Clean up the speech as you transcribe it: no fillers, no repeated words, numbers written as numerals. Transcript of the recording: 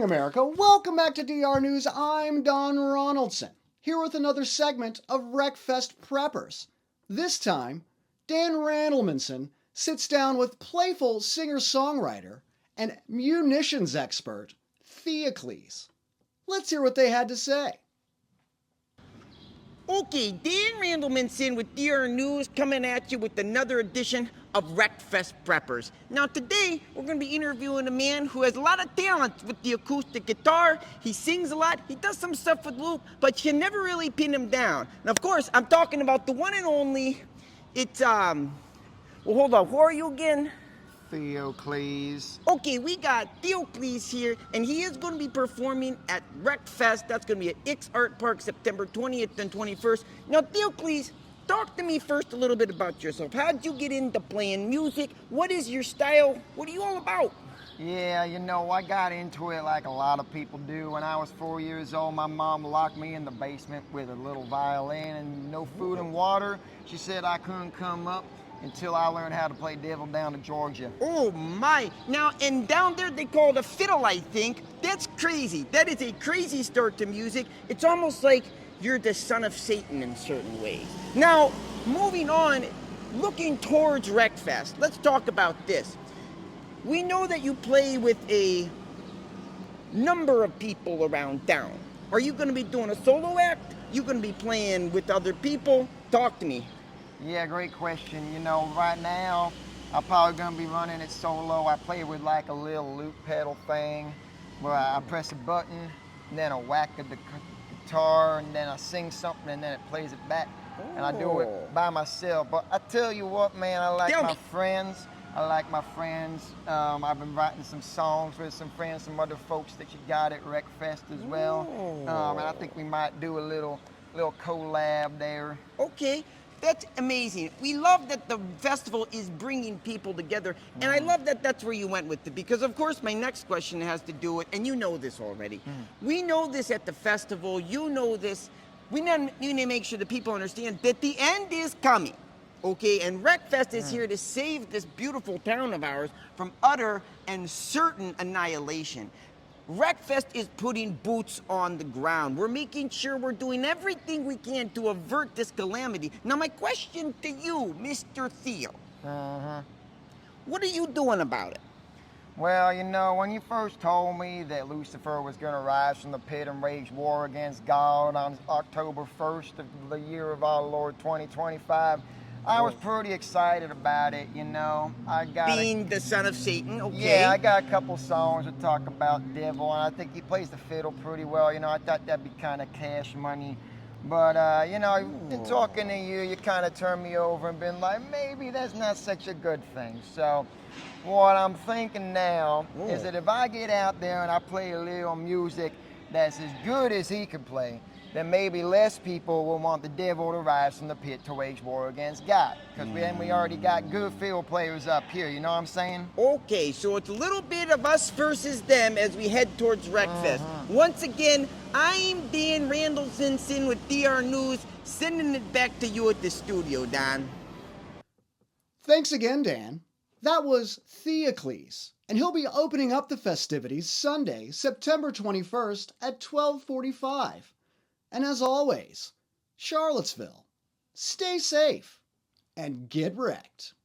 America. Welcome back to DR News. I'm Don Ronaldson, here with another segment of Wreckfest Preppers. This time, Dan Randlemanson sits down with playful singer-songwriter and munitions expert Theocles. Let's hear what they had to say. Okay, Dan Randlemanson with DR News coming at you with another edition of Wreckfest Preppers. Now today, we're going to be interviewing a man who has a lot of talent with the acoustic guitar. He sings a lot, he does some stuff with loop, but you never really pin him down. And of course, I'm talking about the one and only, well hold on, who are you again? Theocles. Okay, we got Theocles here, and he is going to be performing at Wreckfest. That's going to be at X Art Park, September 20th and 21st. Now, Theocles, talk to me first a little bit about yourself. How'd you get into playing music? What is your style? What are you all about? Yeah, you know, I got into it like a lot of people do. When I was 4 years old, my mom locked me in the basement with a little violin and no food and water. She said I couldn't come up until I learned how to play devil down to Georgia. Oh my! Now, and down there they call it a fiddle, I think. That's crazy. That is a crazy start to music. It's almost like you're the son of Satan in certain ways. Now, moving on, looking towards Wreckfest, let's talk about this. We know that you play with a number of people around town. Are you going to be doing a solo act? You going to be playing with other people? Talk to me. Yeah, great question. You know, right now, I'm probably gonna be running it solo. I play with like a little loop pedal thing where I press a button, and then I whack the guitar, and then I sing something, and then it plays it back. And I do it by myself. But I tell you what, man, I like my friends. I've been writing some songs with some friends, some other folks that you got at Wreckfest as well. And I think we might do a little collab there. Okay. That's amazing. We love that the festival is bringing people together, and I love that that's where you went with it, because of course my next question has to do with, and you know this already, we know this at the festival, you know this, we need to make sure that people understand that the end is coming, okay, and Wreckfest is here to save this beautiful town of ours from utter and certain annihilation. Wreckfest is putting boots on the ground. We're making sure we're doing everything we can to avert this calamity. Now, my question to you, Mr. Theo, what are you doing about it? Well, you know, when you first told me that Lucifer was going to rise from the pit and wage war against God on October 1st of the year of our Lord 2025, I was pretty excited about it, you know. Being the son of Satan, okay. Yeah, I got a couple songs that talk about devil, and I think he plays the fiddle pretty well. You know, I thought that'd be kind of cash money. But, you know, in talking to you, you kind of turned me over and been like, maybe that's not such a good thing. So what I'm thinking now is that if I get out there and I play a little music that's as good as he can play, then maybe less people will want the devil to rise from the pit to wage war against God. Because we already got good fiddle players up here, you know what I'm saying? Okay, so it's a little bit of us versus them as we head towards Wreckfest. Once again, I'm Dan Randlemanson with DR News, sending it back to you at the studio, Don. Thanks again, Dan. That was Theocles, and he'll be opening up the festivities Sunday, September 21st at 12:45. And as always, Charlottesville, stay safe and get wrecked.